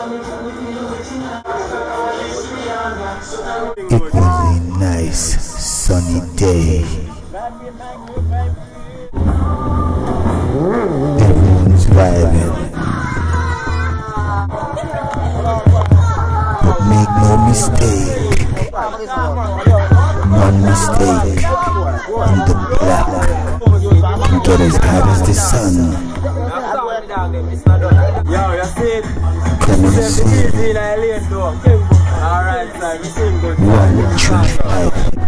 It was a nice sunny day. Everyone's vibing. But make no mistake, one mistake and the black can get as hot as the sun. Coming soon. 135